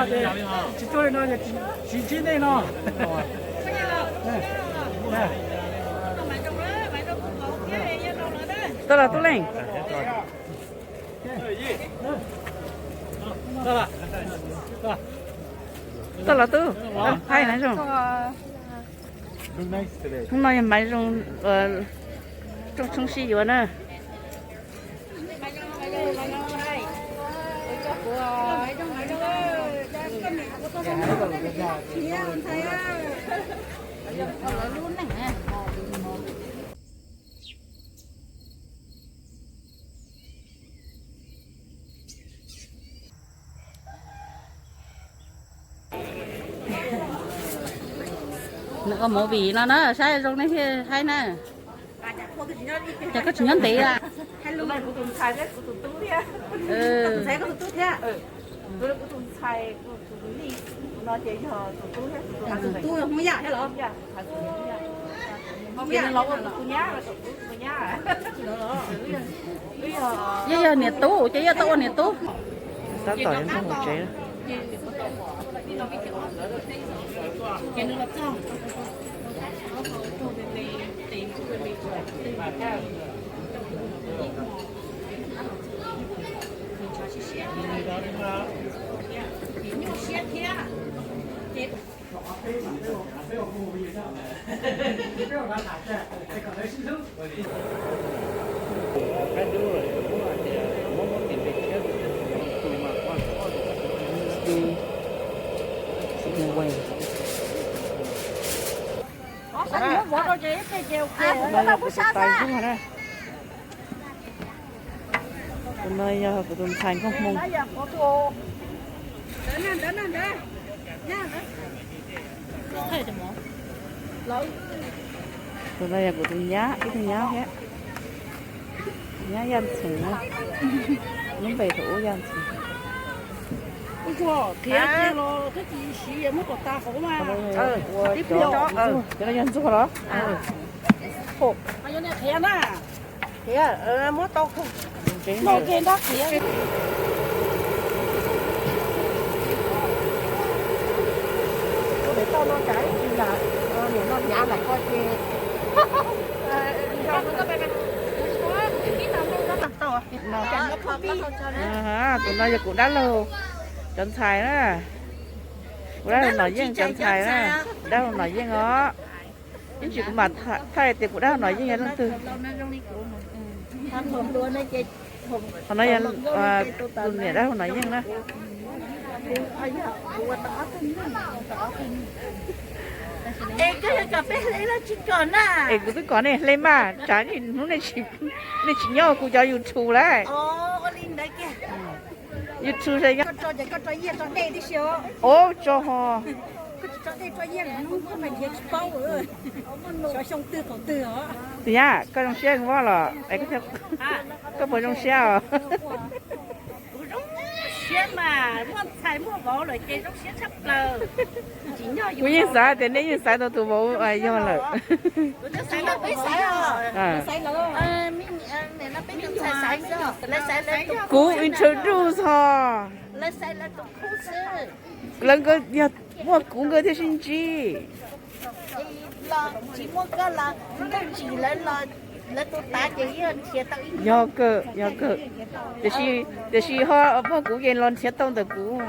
了，对，去做那个几内了。到了，都来。到了，到了都，还有那种。hôm nay máy rong trong xí gì nữa. Nó có mỏ vị nó sai trong này hay nè. Chả có chuyện nhân tỷ à. Lúc này của tụi xài đấy, của tụi tú thế. Tụi xài có tụi tú thế. Tôi là của tụi xài, của tụi đi. Nó chỉ cho tụi tú thế. Tụi tú không nhả thế lắm. Không biết nó của tụi nhá là tụi nhá à. Bây giờ nhiệt tú, chứ giờ tao nhiệt tú. Tao tỏi em không một chế. Cái nước là trong. Hôm nay của tuần thành không mông. Hôm nay của tuần nhá, cái tuần nhá hết. Nhá dân sừng á, những bề thủ dân sừng. Ôi trời, kia lo, cái gì mất của ta khổ mà. Tiếp đó, cái đó dân giúp đó. Khổ, mà dân này kia nè, kia, mất tao không. Nó kia đó kia. Để tao nó cái là nó nhả lại coi kia. Tụi nó giờ cũng đã lâu chân xài đó, cũng đã nói với chân xài đó, đã nói với nó, những chuyện của mặt thay thì cũng đã nói với nó từ. Họ nói tụi này đã nói với nó. Ê, cái cà phê lấy là chỉ còn à? Ê, cứ còn này lên mà, chả thì lúc này chỉ nhau cũng cho YouTube đấy. Ồ, lên đấy kìa. YouTube đây nhá. Có cho yên cho đây đi xíu. Ồ, cho họ. Cho đây cho yên nó không phải hết bao rồi. Cho xong tư khẩu tư hả? Thì nhá, có trong xe không có là, ấy có bộ trong xe à? Xe mà, mua xài mua bỏ rồi chơi trong xe sắp lờ. Chỉ nhỏ dùng. Quý xã thì nếu như xã tôi tụ bộ ai do là. Xài nó biết xài à? Xài lờ. Mình này nó biết trong xài rồi. Lấy xài lên tụ. Cú introduce họ. Lấy xài lên tụ khu sư. Lần cái ya mua cú cái thế xin chi. Là chỉ mua cái là nó chỉ lên tụ ta chỉ xe tao. Ya cơ. Để xí họ mua cú cái lon xe tông được cú.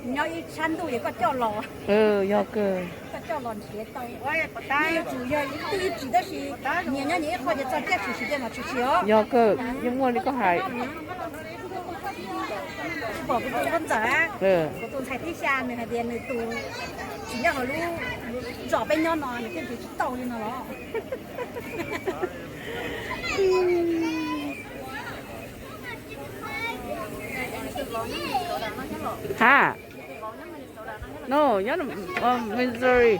Nhau ít chăn tôi có cho lò. Ya cơ. Có cho lò xe tao. Đây chủ yếu tôi chỉ đó là nhà nhà họจะแก้chủ sĩ mà chủ sĩ. Ya cơ, nhưng mua đi có hại. Bỏ cái tụi con dở. Cái tụi thầy thấy xa mình là tiền này tụi chỉ nhớ họ luôn rõ bên nhau nó cái gì tàu lên nó. Ha? No, nhớ là Mizone.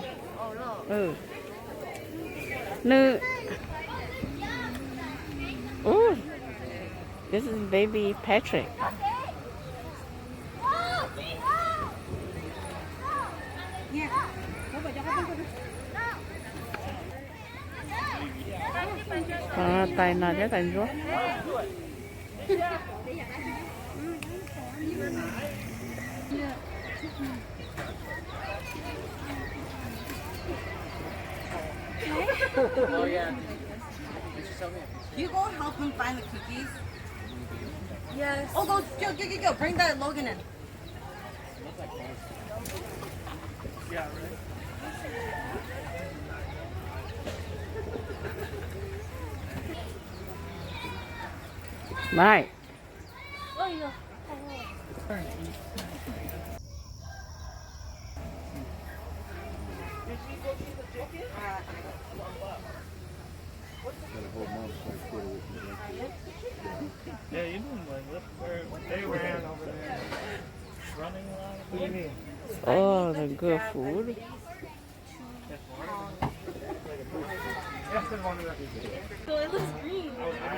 Nữ. Oh, this is baby Patrick. Tay nào chứ tay rút. Oh yeah. You go help him find the cookies. Yes. Oh, go. Bring that Logan in. Yeah, right. Này. Yeah, you know they ran over there running a lot. What do you mean? Oh, the good food. That's the one that So it looks green. Where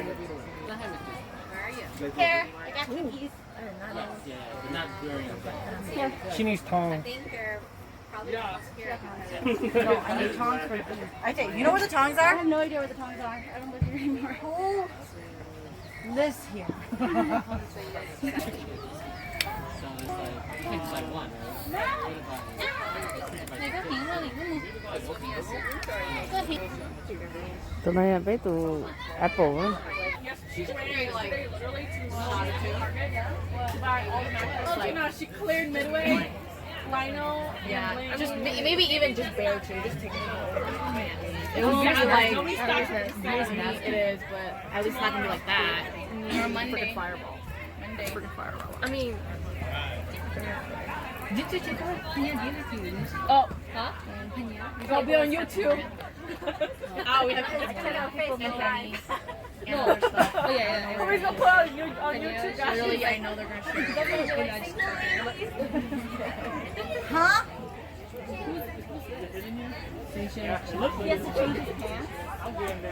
are you? Here, I got cookies. She needs tongs. I think they're probably here. No, I need tongs for. I think. You know where the tongs I are? have no idea where the tongs are. I don't live here anymore. Who lives here? Tụi này bé tụi Apple á. Oh, no, she cleared midway. Lino. Yeah. Just maybe even just bear too. Just take it. It was like it is, but at least it's not gonna be like that. Or Monday. Freaking fireball. Monday. Freaking fireball. I mean. Did you check out Oh, huh? You gotta be on YouTube. Oh, we have to check out Facebook and no. Oh yeah. We're gonna put on YouTube. Literally, I know they're gonna share. Huh?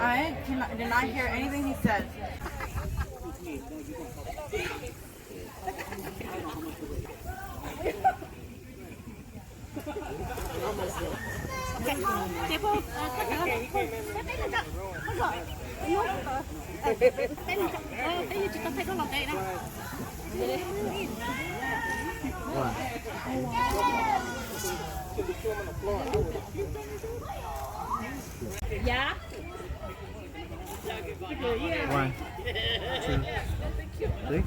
I did not hear anything he said. Yeah. 1, 2, 3.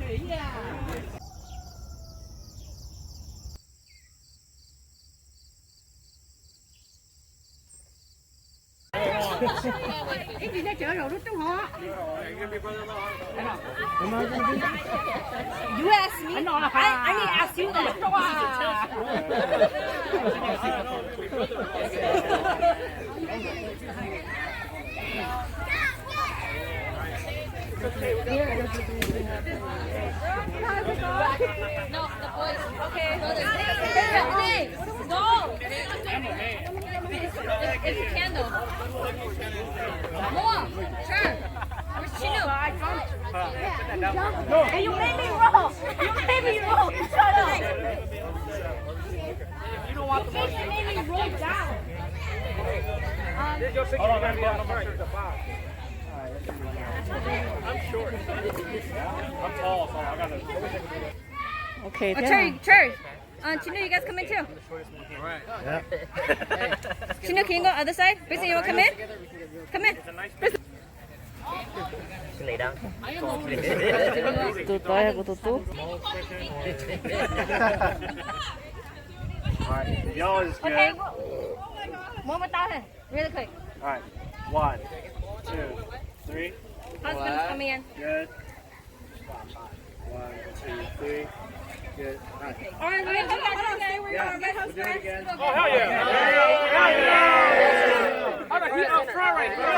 You asked me. I need to ask you that. No, the boys. Okay. Hey, go. It's a candle. More. Sure. Where's Chino? Hey, you made me roll. You made me roll. Shut up. You don't want the money. You made me roll down. Hold on, I'm short. I'm tall, so I gotta. Okay, Oh, thế Cherry, nào? Cherry. Chino, you guys come in too. Yeah. Chino, can you go other side? Bixie, you want to come in? Come in. Tụi tôi hay của tụi tú. Alright, y'all is good. Okay. One more thousand. Really quick. Alright, 1, 2, 3. Husband's coming in. Good. 1, 2, 3. Good. Alright. All right, we're going to stay where you are. My We'll do it husband. again. Oh, hell yeah. Hell yeah. Oh, no, he's up front right there.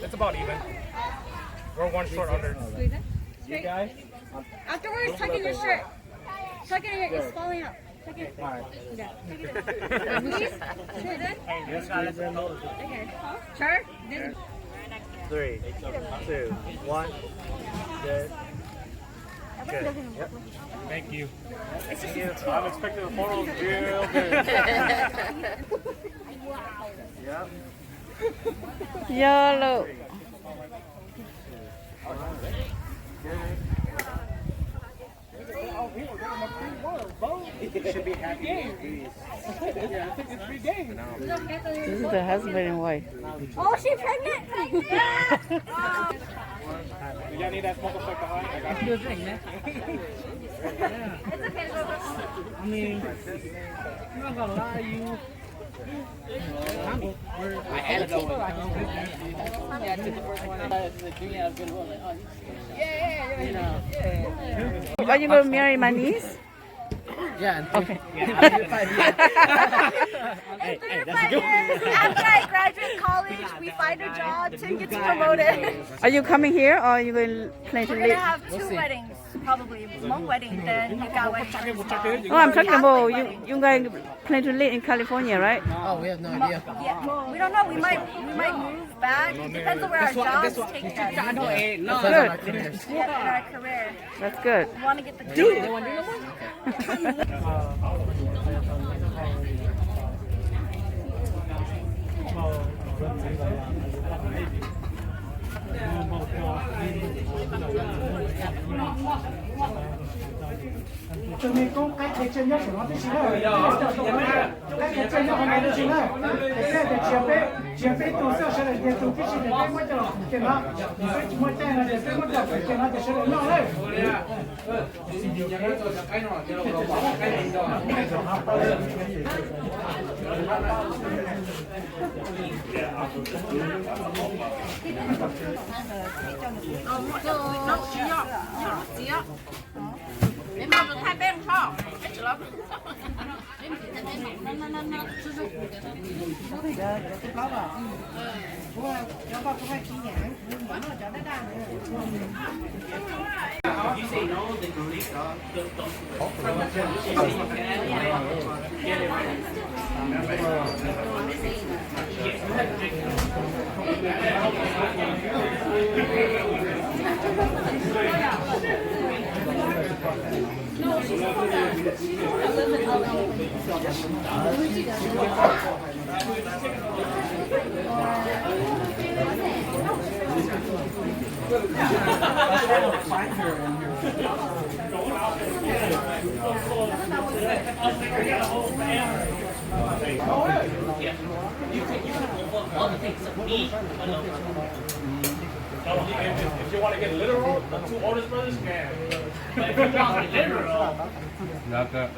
It's about even. We're one short under. You guys? Afterwards, tuck in your shirt. Tuck in your, it's falling out. Tuck in. Alright. Yeah. Please. Yes, guys. Okay. Sure. This 3, 2, 1. Good. Good. Yep. Thank you. Thank you. I'm expecting the photos real good. Yep. YOLO. should be happy. This is the husband and wife. Oh, she's pregnant. Y'all need that smoke effect behind? I got you. I mean, I'm not gonna lie to you. I added it over. Yeah, I took the first one. Yeah. Are you going to marry my niece? Yeah. Okay. Hey, that's good. After I graduate college, we find a job to get promoted. Are you coming here or are you going to plan to We're gonna live? have 2 weddings, probably. Hmong wedding, then you got wedding. Oh, I'm talking about you guys plan to live in California, right? Oh, we have no idea. Yeah, we don't know. We might move back. It depends on where our jobs take us. That's Good. our careers. Yeah, in our career. That's good. We want to get the dude. chuẩn bị có cách để chân nhất của nó thì chính là cách để chân nhất của nó thì chính là để chia bê tổ chức sẽ là để tổ chức sẽ là cái đó cái nó phải chỉ một tay là để cái một đó cái nó sẽ là nó đấy If you want to get literal, the 2 oldest brothers can. But if you want literal, not that.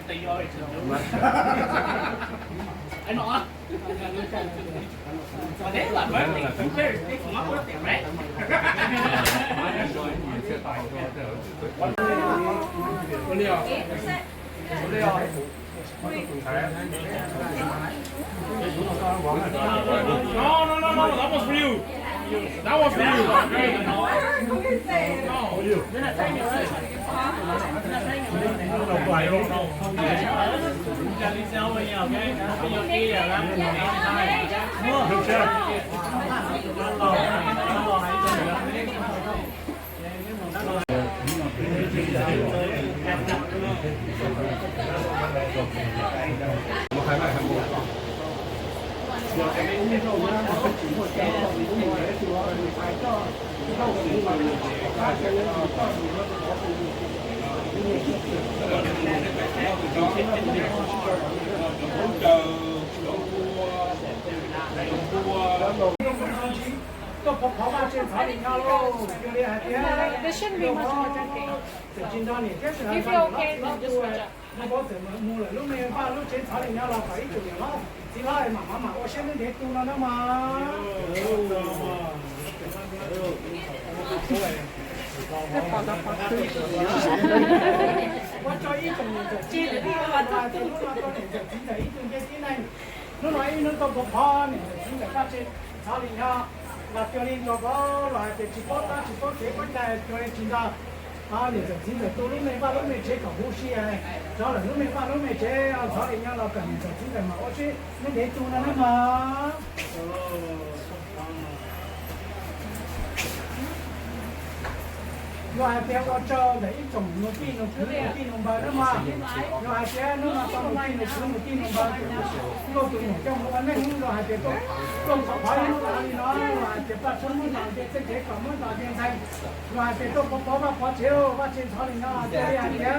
I know. Đấy là birthday. Thursday for my birthday, right? No, that was for you. That was for you. This shouldn't be much more drinking. If you feel okay, then just switch up. lúc này ba lúc trên thảo đình nhau là phải chủ yếu lắm chỉ là mà ô xem đến thế tu nó mà quan cho ý tổng chi để đi qua ta thì lúc nào tôi để chỉ để ý từng cái này nó nói nó có một pha này chỉ để phát trên thảo đình nhau là cho nên nó có là chỉ có cái vấn đề cho nên chúng ta thì chính là tôi lúc này ba lúc này chế cả vũ khí này đó là lúc này ba lúc này chế thảo đình nhau là cần chính là mà ô chế nó để tu nó mà loại bé có cho để trồng một tí nó cứ một tí nó bờ đó mà loại bé nó là trong này nó cứ một tí nó bờ nó tụi nó trong một này không loại bé tôi không có phải nó loại bé ta sống muốn làm bé sẽ có muốn làm bien thành loại bé tôi có trên thảo này nó chơi ăn bé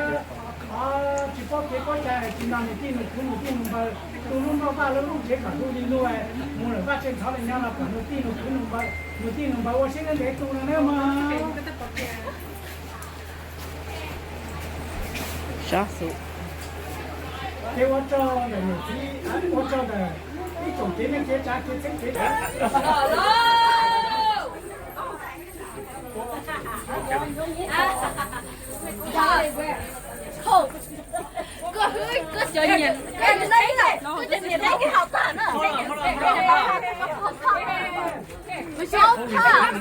chỉ có cái có chạy chỉ làm cái tin mà tôi luôn bao ba lúc chế cả tôi đi nuôi mua được ba trên sáu là nhau là cả tôi tin mà tôi sẽ để tôi nữa mà Sao sự thế tôi cho là nhiều cái tôi cho là cái tổng chế nên chế trả chế Cứ chơi nhìn cái đấy này, cứ chơi nhìn cái học tản nữa. Mình sao thà,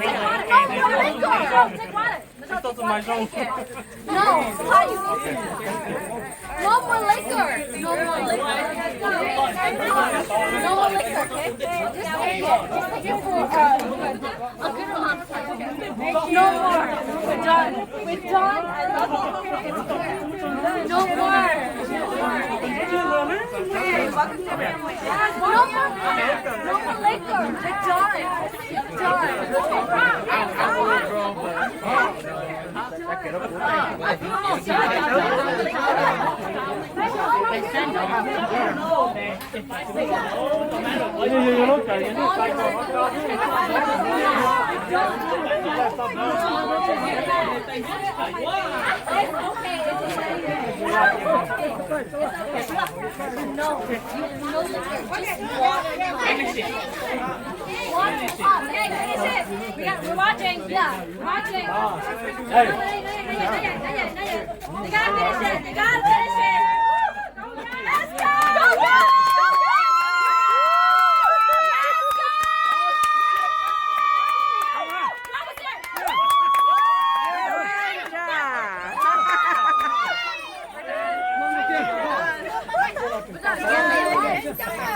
Just throw some Mizone. no, how you? No more liquor. No more liquor. No more liquor. Okay. Just take it for a good amount of time. No more. We're done. We're done. I love it. No more. No more liquor. We're done. We're watching. Yeah, we're watching. Hey. You gotta finish it. You gotta finish it. Let's go. Go, go.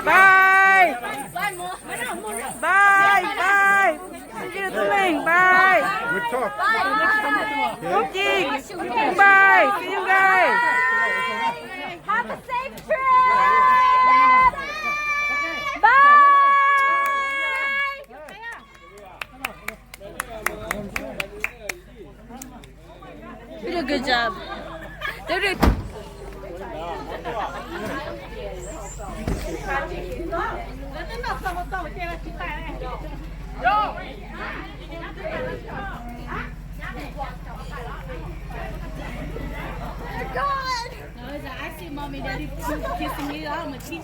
Bye. Bye. Bye. See you soon. Bye. Good talk. Tốt Chiên. Bye. See you guys. Have a safe trip. Bye. You did a good job. They did. God. No, I see mommy, daddy kissing me. I'm gonna teach.